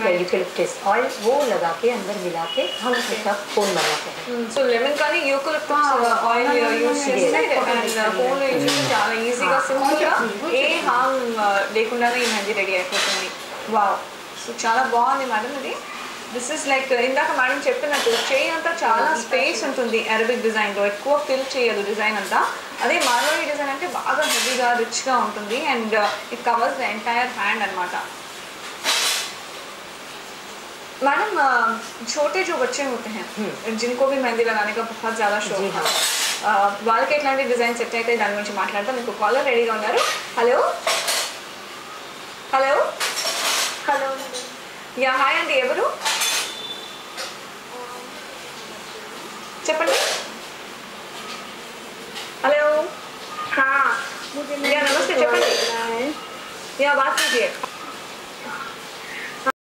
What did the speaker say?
या eucalyptus oil वो लगा के अंदर मिला के हम उसका कोन बनाते हैं. సో లెమన్ కానీ యూకలిప్టస్ ఆయిల్ యూస్ చేస్తే అండ్ కోన్ యూస్ చేస్తే చాలా ఈజీగా సింపుల్గా ఏ హామ్ లేకుండానే ఈ మెహందీ రెడీ అయిపోతుంది. వావ్, సో చాలా బాగుంది మేడం ఇది. దిస్ ఇస్ లైక్ ఇందాక మేడం చెప్పినట్టు చేయి అంతా చాలా స్పేస్ ఉంటుంది అరబిక్ డిజైన్లో, ఎక్కువ ఫిల్ చేయదు డిజైన్ అంతా. అదే మార్వాడి డిజైన్ అంటే బాగా హెవీగా రిచ్గా ఉంటుంది and it covers the entire hand అనమాట. मैडम छोटे जो बच्चे होते हैं जिनको भी मेहंदी लगाने का बहुत ज़्यादा शौक है, వాళ్ళకి ఎట్లాంటి డిజైన్ సెట్ అయితే దాని గురించి మాట్లాడతాం. మీకు కాలర్ రెడీగా ఉన్నారు. Hello hello hello yeah hi అండి, ఎవరు చెప్పండి. హలో हाँ मुझे या नमस्ते, चपंडी। है या बात कीजिए.